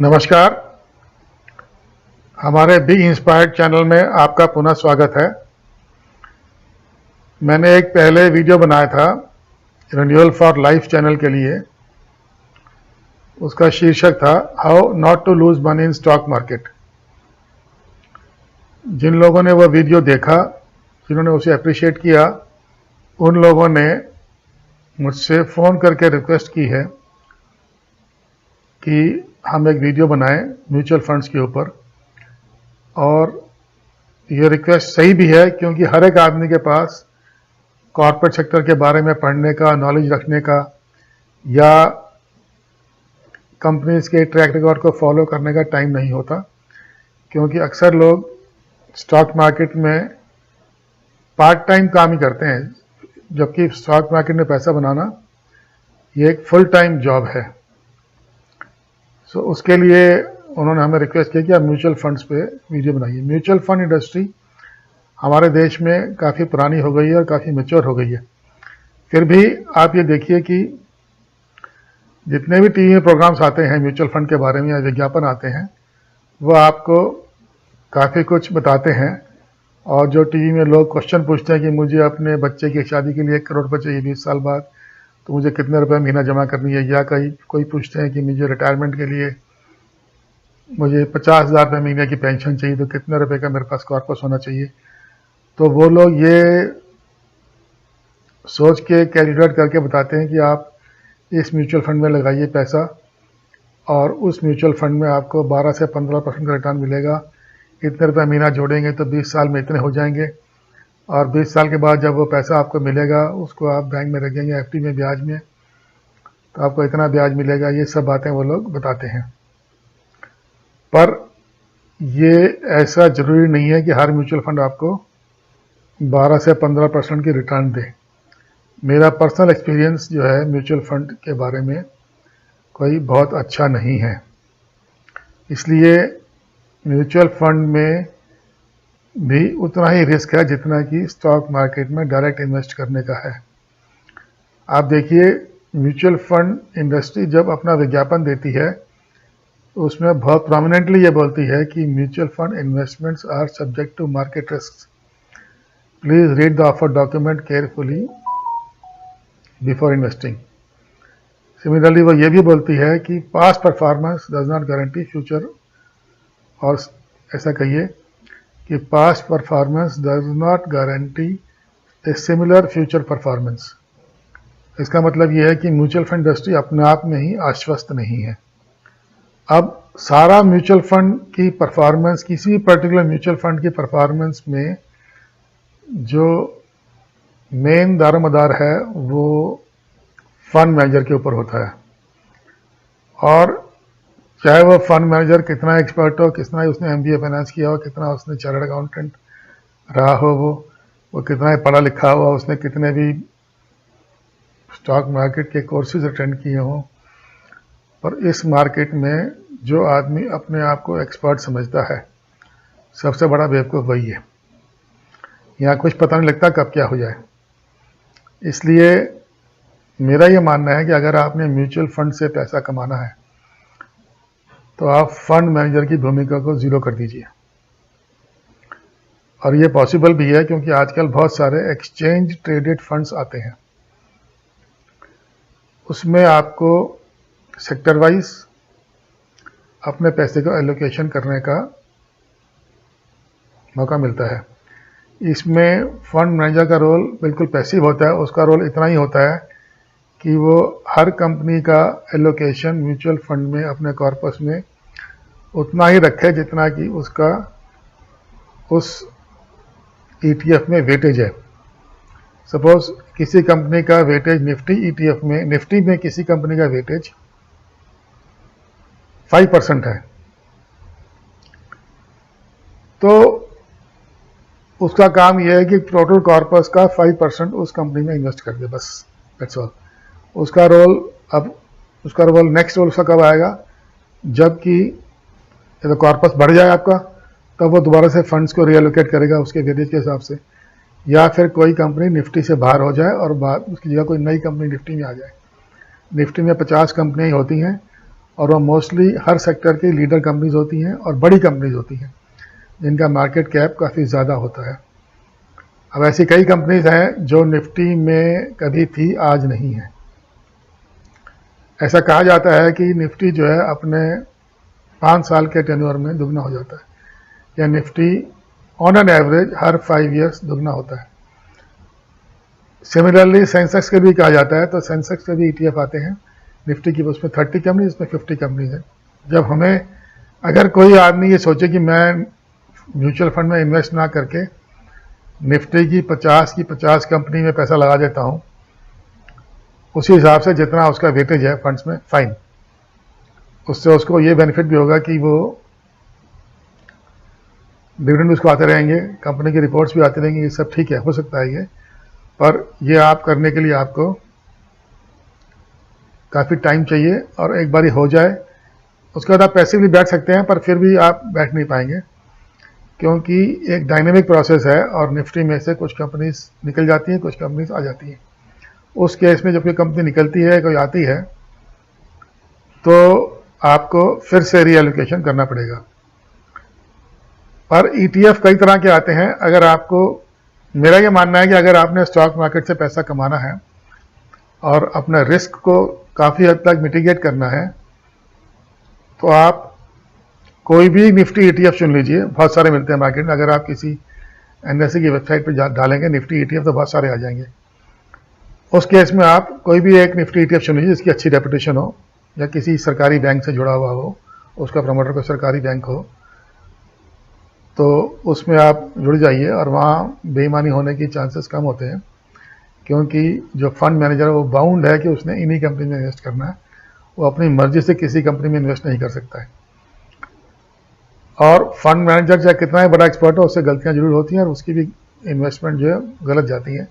नमस्कार। हमारे B inspired channel में आपका पुनः स्वागत है। मैंने एक पहले वीडियो बनाया था रिन्यूअल फॉर लाइफ चैनल के लिए। उसका शीर्षक था how not to lose money in stock market. जिन लोगों ने वह वीडियो देखा, जिन्होंने उसे अप्रिशिएट किया, उन लोगों ने मुझसे फ़ोन करके रिक्वेस्ट की है कि हम एक वीडियो बनाएं म्यूचुअल फंड्स के ऊपर। और ये रिक्वेस्ट सही भी है, क्योंकि हर एक आदमी के पास कॉर्पोरेट सेक्टर के बारे में पढ़ने का, नॉलेज रखने का या कंपनीज के ट्रैक रिकॉर्ड को फॉलो करने का टाइम नहीं होता। क्योंकि अक्सर लोग स्टॉक मार्केट में पार्ट टाइम काम ही करते हैं, जबकि स्टॉक मार्केट में पैसा बनाना ये एक फुल टाइम जॉब है। उसके लिए उन्होंने हमें रिक्वेस्ट किया कि आप म्यूचुअल फंड्स पे वीडियो बनाइए। म्यूचुअल फंड इंडस्ट्री हमारे देश में काफ़ी पुरानी हो गई है और काफ़ी मैच्योर हो गई है। फिर भी आप ये देखिए कि जितने भी टीवी में प्रोग्राम्स आते हैं म्यूचुअल फंड के बारे में या विज्ञापन आते हैं, वो आपको काफ़ी कुछ बताते हैं। और जो टीवी में लोग क्वेश्चन पूछते हैं कि मुझे अपने बच्चे की शादी के लिए 1 करोड़ रुपये चाहिए 20 साल बाद, तो मुझे कितने रुपए महीना जमा करनी है, या कोई पूछते हैं कि मुझे रिटायरमेंट के लिए मुझे 50,000 रुपये महीने की पेंशन चाहिए, तो कितने रुपए का मेरे पास कॉर्पस होना चाहिए। तो वो लोग ये सोच के कैलकुलेट करके बताते हैं कि आप इस म्यूचुअल फंड में लगाइए पैसा और उस म्यूचुअल फंड में आपको 12 से 15% का रिटर्न मिलेगा। इतने रुपये महीना जोड़ेंगे तो 20 साल में इतने हो जाएंगे, और 20 साल के बाद जब वो पैसा आपको मिलेगा उसको आप बैंक में रखेंगे एफडी में ब्याज में, तो आपको इतना ब्याज मिलेगा। ये सब बातें वो लोग बताते हैं। पर ये ऐसा ज़रूरी नहीं है कि हर म्यूचुअल फंड आपको 12 से 15% की रिटर्न दे। मेरा पर्सनल एक्सपीरियंस जो है म्यूचुअल फंड के बारे में कोई बहुत अच्छा नहीं है। इसलिए म्यूचुअल फंड में भी उतना ही रिस्क है जितना कि स्टॉक मार्केट में डायरेक्ट इन्वेस्ट करने का है। आप देखिए, म्यूचुअल फंड इंडस्ट्री जब अपना विज्ञापन देती है उसमें बहुत प्रोमिनेंटली ये बोलती है कि mutual fund investments are subject to market risk, please read the offer document carefully before investing. Similarly वो ये भी बोलती है कि past performance does not guarantee future, और ऐसा कहिए कि past performance does not guarantee a similar future performance. इसका मतलब ये है कि म्यूचुअल फंड इंडस्ट्री अपने आप में ही आश्वस्त नहीं है। अब सारा म्यूचुअल फंड की परफॉर्मेंस, किसी भी पर्टिकुलर म्यूचुअल फंड की परफॉर्मेंस में जो मेन दारोमदार है वो फंड मैनेजर के ऊपर होता है। और चाहे वो फंड मैनेजर कितना एक्सपर्ट हो, कितना ही उसने एमबीए फाइनेंस किया हो, कितना उसने चार्टर्ड अकाउंटेंट रहा हो, वो कितना ही पढ़ा लिखा हुआ, उसने कितने भी स्टॉक मार्केट के कोर्सेज अटेंड किए हों, पर इस मार्केट में जो आदमी अपने आप को एक्सपर्ट समझता है, सबसे बड़ा बेवकूफ़ वही है। यहाँ कुछ पता नहीं लगता कब क्या हो जाए। इसलिए मेरा ये मानना है कि अगर आपने म्यूचुअल फंड से पैसा कमाना है तो आप फंड मैनेजर की भूमिका को ज़ीरो कर दीजिए। और ये पॉसिबल भी है, क्योंकि आजकल बहुत सारे एक्सचेंज ट्रेडेड फंड्स आते हैं। उसमें आपको सेक्टर वाइज अपने पैसे को एलोकेशन करने का मौका मिलता है। इसमें फंड मैनेजर का रोल बिल्कुल पैसिव होता है। उसका रोल इतना ही होता है कि वो हर कंपनी का एलोकेशन म्यूचुअल फंड में अपने कॉर्पस में उतना ही रखे जितना कि उसका उस ईटीएफ में वेटेज है। सपोज किसी कंपनी का वेटेज निफ्टी ईटीएफ में, निफ्टी में किसी कंपनी का वेटेज 5% है, तो उसका काम यह है कि टोटल कॉर्पस का 5% उस कंपनी में इन्वेस्ट कर दे, बस, दैट्स ऑल। उसका रोल नेक्स्ट रोल उसका कब आएगा, जबकि जब कॉर्पस बढ़ जाए आपका, तब वो दोबारा से फंड्स को रीएलोकेट करेगा उसके वेटेज के हिसाब से। या फिर कोई कंपनी निफ्टी से बाहर हो जाए और उसकी जगह कोई नई कंपनी निफ्टी में आ जाए। निफ्टी में 50 कंपनियाँ होती हैं और वो मोस्टली हर सेक्टर की लीडर कंपनीज होती हैं और बड़ी कंपनीज होती हैं जिनका मार्केट कैप काफ़ी ज़्यादा होता है। अब ऐसी कई कंपनीज हैं जो निफ्टी में कभी थी, आज नहीं है। ऐसा कहा जाता है कि निफ्टी जो है अपने 5 साल के टेन्योर में दुगना हो जाता है, या Nifty on an average her 5 years दुगना होता है। सिमिलरली सेंसेक्स के भी कहा जाता है, तो सेंसेक्स के भी ईटीएफ आते हैं निफ्टी की, उसमें 30 कंपनी, इसमें 50 कंपनीज है। जब हमें अगर कोई आदमी ये सोचे कि मैं म्यूचुअल फंड में इन्वेस्ट ना करके निफ्टी की 50 कंपनी में पैसा लगा देता हूँ, उसी हिसाब से जितना उसका वेटेज है फंड्स में, फाइन, उससे उसको ये बेनिफिट भी होगा कि वो डिविडेंड उसको आते रहेंगे, कंपनी की रिपोर्ट्स भी आती रहेंगी, ये सब ठीक है, हो सकता है ये, पर ये आप करने के लिए आपको काफ़ी टाइम चाहिए, और एक बारी हो जाए उसके बाद आप पैसिवली बैठ सकते हैं, पर फिर भी आप बैठ नहीं पाएंगे, क्योंकि एक डायनेमिक प्रोसेस है और निफ्टी में से कुछ कंपनीज निकल जाती हैं, कुछ कंपनीज आ जाती हैं। उस केस में जब कोई कंपनी निकलती है, कोई आती है, तो आपको फिर से रीएलोकेशन करना पड़ेगा। पर ईटीएफ कई तरह के आते हैं। अगर आपको, मेरा ये मानना है कि अगर आपने स्टॉक मार्केट से पैसा कमाना है और अपने रिस्क को काफ़ी हद तक मिटिगेट करना है, तो आप कोई भी निफ्टी ईटीएफ चुन लीजिए, बहुत सारे मिलते हैं मार्केट में। अगर आप किसी एनएसई की वेबसाइट पर डालेंगे निफ्टी ईटीएफ तो बहुत सारे आ जाएंगे। उस केस में आप कोई भी एक निफ्टी ईटीएफ चुन लीजिए जिसकी अच्छी रेपुटेशन हो, या किसी सरकारी बैंक से जुड़ा हुआ हो, उसका प्रमोटर कोई सरकारी बैंक हो, तो उसमें आप जुड़ जाइए, और वहाँ बेईमानी होने की चांसेस कम होते हैं, क्योंकि जो फंड मैनेजर है वो बाउंड है कि उसने इन्हीं कंपनी में इन्वेस्ट करना है, वो अपनी मर्जी से किसी कंपनी में इन्वेस्ट नहीं कर सकता है। और फंड मैनेजर चाहे कितना ही बड़ा एक्सपर्ट हो, उससे गलतियाँ जरूर होती हैं और उसकी भी इन्वेस्टमेंट जो है गलत जाती है।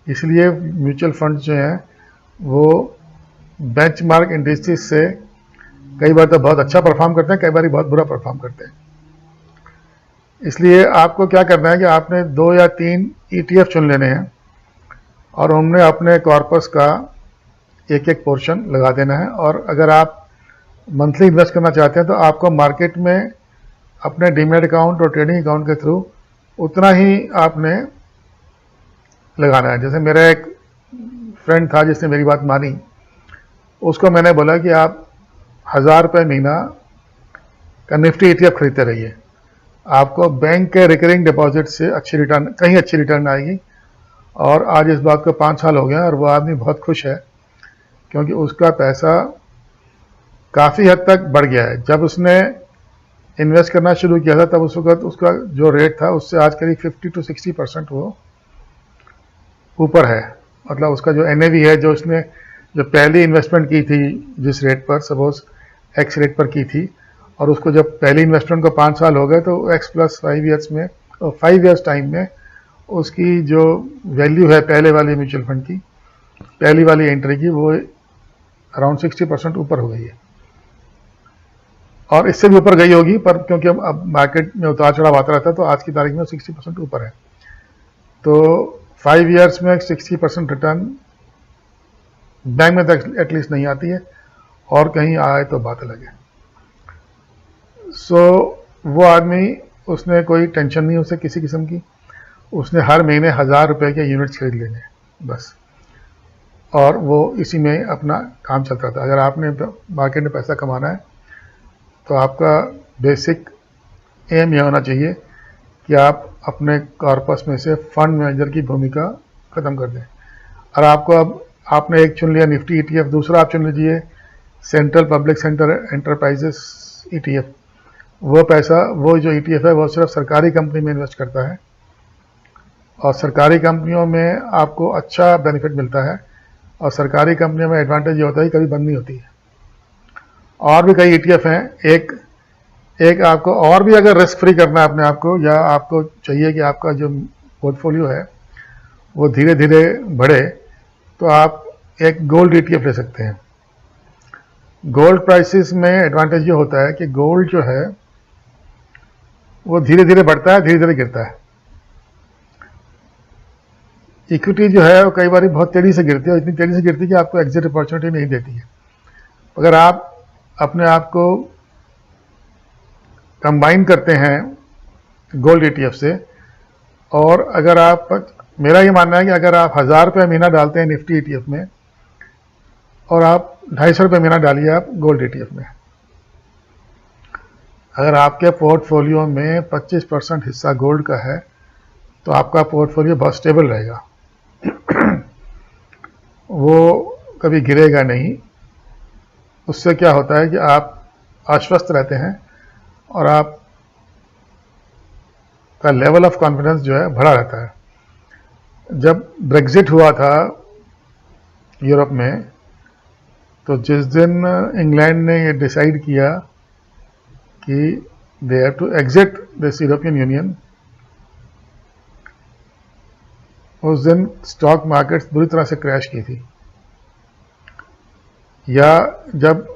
इसलिए म्यूचुअल फंड जो हैं वो बेंचमार्क इंडिसेस से कई बार तो बहुत अच्छा परफॉर्म करते हैं, कई बार बहुत बुरा परफॉर्म करते हैं। इसलिए आपको क्या करना है कि आपने 2 या 3 ईटीएफ चुन लेने हैं और उनमें अपने कॉर्पस का एक एक पोर्शन लगा देना है। और अगर आप मंथली इन्वेस्ट करना चाहते हैं तो आपको मार्केट में अपने डीमैट अकाउंट और ट्रेडिंग अकाउंट के थ्रू उतना ही आपने लगाना है। जैसे मेरा एक फ्रेंड था जिसने मेरी बात मानी, उसको मैंने बोला कि आप 1000 रुपये महीना का निफ्टी ईटीएफ खरीदते रहिए, आपको बैंक के रिकरिंग डिपॉजिट से अच्छी रिटर्न आएगी। और आज इस बात को 5 साल हो गए और वो आदमी बहुत खुश है, क्योंकि उसका पैसा काफ़ी हद तक बढ़ गया है। जब उसने इन्वेस्ट करना शुरू किया था तब उस वक्त उसका जो रेट था उससे आज करीब 50 to 60% वो ऊपर है। मतलब उसका जो एनएवी है, जो उसने जो पहली इन्वेस्टमेंट की थी जिस रेट पर, सपोज एक्स रेट पर की थी, और उसको जब पहली इन्वेस्टमेंट को 5 साल हो गए तो एक्स प्लस 5 ईयर्स में, 5 ईयर्स टाइम में उसकी जो वैल्यू है पहले वाली म्यूचुअल फंड की, पहली वाली एंट्री की, वो अराउंड 60% ऊपर हो गई है। और इससे भी ऊपर गई होगी, पर क्योंकि अब मार्केट में उतार चढ़ाव आता रहता है तो आज की तारीख में 60% ऊपर है। तो 5 ईयर्स में 60% रिटर्न बैंक में तक एटलीस्ट नहीं आती है, और कहीं आए तो बात अलग है। सो वो आदमी, उसने कोई टेंशन नहीं उसे किसी किस्म की, उसने हर महीने 1000 रुपये के यूनिट्स खरीद लेने बस, और वो इसी में अपना काम चलता था। अगर आपने मार्केट में पैसा कमाना है तो आपका बेसिक एम यह होना चाहिए कि आप अपने कॉर्पस में से फंड मैनेजर की भूमिका ख़त्म कर दें। और आपको अब आपने एक चुन लिया निफ्टी ईटीएफ, दूसरा आप चुन लीजिए central public sector enterprises ETF. वो पैसा, वो जो ईटीएफ है वो सिर्फ सरकारी कंपनी में इन्वेस्ट करता है, और सरकारी कंपनियों में आपको अच्छा बेनिफिट मिलता है, और सरकारी कंपनियों में एडवांटेज ये होता है कि कभी बंद नहीं होती है। और भी कई ईटीएफ हैं। एक आपको और भी अगर रिस्क फ्री करना है अपने आप को, या आपको चाहिए कि आपका जो पोर्टफोलियो है वो धीरे धीरे बढ़े, तो आप एक गोल्ड ईटीएफ ले सकते हैं। गोल्ड प्राइसेस में एडवांटेज ये होता है कि गोल्ड जो है वो धीरे धीरे बढ़ता है, धीरे धीरे गिरता है। इक्विटी जो है वो कई बार बहुत तेज़ी से गिरती है, और इतनी तेज़ी से गिरती है कि आपको एग्जिट अपॉर्चुनिटी नहीं देती है। अगर आप अपने आप को कंबाइन करते हैं गोल्ड ETF से, और अगर आप, मेरा ये मानना है कि अगर आप 1000 रुपये महीना डालते हैं निफ्टी ETF में और आप 250 रुपये महीना डालिए आप गोल्ड ETF में, अगर आपके पोर्टफोलियो में 25% हिस्सा गोल्ड का है तो आपका पोर्टफोलियो बहुत स्टेबल रहेगा, वो कभी गिरेगा नहीं। उससे क्या होता है कि आप आश्वस्त रहते हैं और आप का लेवल ऑफ कॉन्फिडेंस जो है बढ़ा रहता है। जब ब्रेग्जिट हुआ था यूरोप में, तो जिस दिन इंग्लैंड ने ये डिसाइड किया कि they have to exit this European Union, उस दिन स्टॉक मार्केट्स बुरी तरह से क्रैश की थी। या जब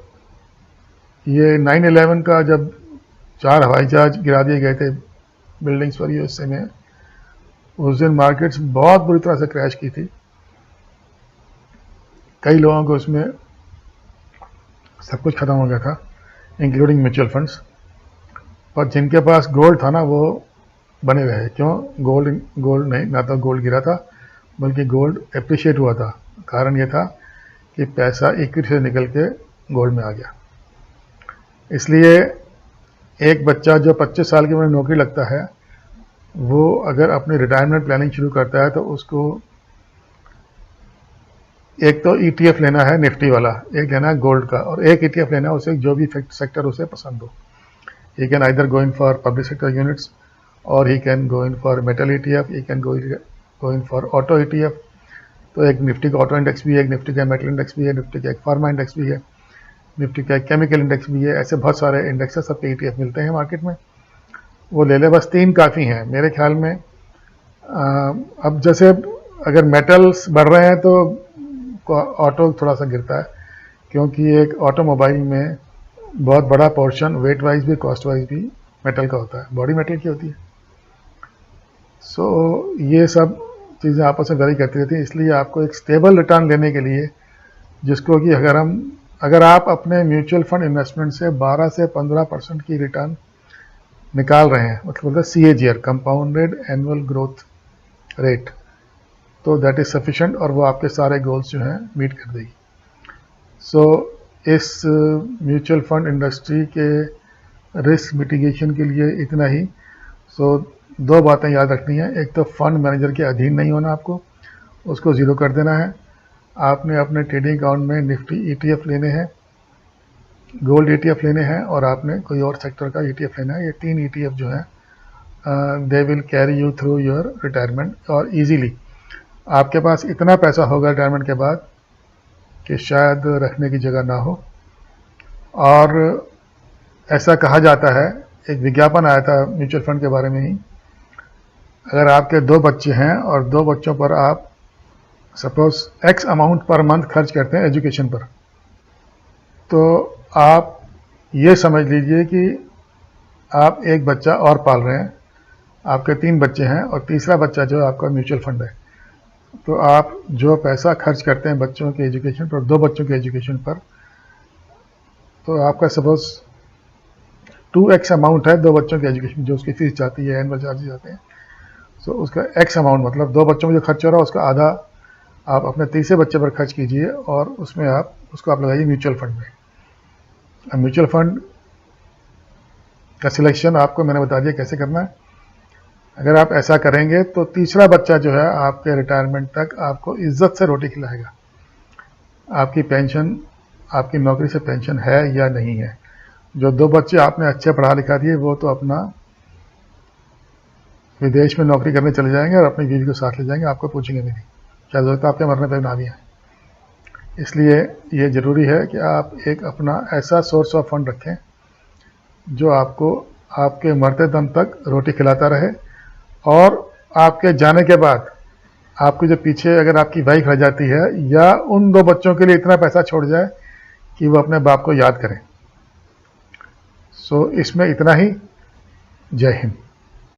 ये 9/11 का जब 4 हवाई जहाज गिरा दिए गए थे बिल्डिंग्स पर यूएसए में, उस दिन मार्केट्स बहुत बुरी तरह से क्रैश की थी। कई लोगों को उसमें सब कुछ खत्म हो गया था, इंक्लूडिंग म्यूचुअल फंड्स। पर जिनके पास गोल्ड था ना, वो बने रहे। क्यों? गोल्ड नहीं, ना तो गोल्ड गिरा था बल्कि गोल्ड एप्रिशिएट हुआ था। कारण ये था कि पैसा इक्विटी से निकल के गोल्ड में आ गया। इसलिए एक बच्चा जो 25 साल की उम्र में नौकरी लगता है, वो अगर अपनी रिटायरमेंट प्लानिंग शुरू करता है तो उसको एक तो ETF लेना है निफ्टी वाला, एक लेना है गोल्ड का, और एक ETF लेना है उसे जो भी सेक्टर उसे पसंद हो। He can either go in for public sector units, और he can go in for metal ETF, he can go in for auto ETF। तो एक निफ्टी का ऑटो इंडेक्स भी है, एक निफ्टी का मेटल इंडेक्स भी है, निफ्टी का एक फार्मा इंडेक्स भी है, निफ्टी का एक केमिकल इंडेक्स भी है। ऐसे बहुत सारे इंडेक्स है, सबके ETF मिलते हैं मार्केट में। वो ले ले, बस 3 काफ़ी हैं मेरे ख्याल में। अब जैसे अगर मेटल्स बढ़ रहे हैं तो ऑटो थोड़ा सा गिरता है, क्योंकि एक ऑटोमोबाइल में बहुत बड़ा पोर्शन वेट वाइज भी कॉस्ट वाइज भी मेटल का होता है, बॉडी मेटल की होती है। सो ये सब चीज़ें आपस में वेरी करती रहती है। इसलिए आपको एक स्टेबल रिटर्न लेने के लिए, जिसको कि अगर आप अपने म्यूचुअल फंड इन्वेस्टमेंट से 12 से 15% की रिटर्न निकाल रहे हैं, मतलब बोलते हैं CAGR, compounded annual growth rate, तो दैट इज सफिशिएंट, और वो आपके सारे गोल्स जो हैं मीट कर देगी। सो इस म्यूचुअल फंड इंडस्ट्री के रिस्क मिटिगेशन के लिए इतना ही। सो 2 बातें याद रखनी है। एक तो फंड मैनेजर के अधीन नहीं होना, आपको उसको ज़ीरो कर देना है। आपने अपने ट्रेडिंग अकाउंट में निफ्टी ETF लेने हैं, गोल्ड ETF लेने हैं, और आपने कोई और सेक्टर का ETF लेना है। ये 3 ETF जो हैं they will carry you through your retirement, और ईजीली आपके पास इतना पैसा होगा रिटायरमेंट के बाद कि शायद रखने की जगह ना हो। और ऐसा कहा जाता है, एक विज्ञापन आया था म्यूचुअल फंड के बारे में ही, अगर आपके 2 बच्चे हैं और 2 बच्चों पर आप suppose X amount per month खर्च करते हैं एजुकेशन पर, तो आप ये समझ लीजिए कि आप एक बच्चा और पाल रहे हैं, आपके 3 बच्चे हैं, और तीसरा बच्चा जो है आपका म्यूचुअल फंड है। तो आप जो पैसा खर्च करते हैं बच्चों के एजुकेशन पर, 2 बच्चों के एजुकेशन पर, तो आपका सपोज 2x अमाउंट है 2 बच्चों के एजुकेशन, जो उसकी फीस जाती है, एनुअल चार्जेस जाते हैं। सो उसका x अमाउंट, मतलब 2 बच्चों में जो खर्च हो रहा है उसका आधा आप अपने तीसरे बच्चे पर खर्च कीजिए, और उसमें उसको आप लगाइए म्यूचुअल फंड में। अब म्यूचुअल फंड का सिलेक्शन आपको मैंने बता दिया कैसे करना है। अगर आप ऐसा करेंगे तो तीसरा बच्चा जो है आपके रिटायरमेंट तक आपको इज्जत से रोटी खिलाएगा। आपकी पेंशन, आपकी नौकरी से पेंशन है या नहीं है। जो 2 बच्चे आपने अच्छे पढ़ा लिखा दिए, वो तो अपना विदेश में नौकरी करने चले जाएंगे और अपनी बीवी को साथ ले जाएंगे, आपको पूछेंगे भी नहीं, शायद होता आपके मरने पर ना भी आए। इसलिए ये ज़रूरी है कि आप एक अपना ऐसा सोर्स ऑफ फंड रखें जो आपको आपके मरते दम तक रोटी खिलाता रहे, और आपके जाने के बाद आपके जो पीछे अगर आपकी वाइफ रह जाती है, या उन 2 बच्चों के लिए इतना पैसा छोड़ जाए कि वो अपने बाप को याद करें। सो इसमें इतना ही। जय हिंद।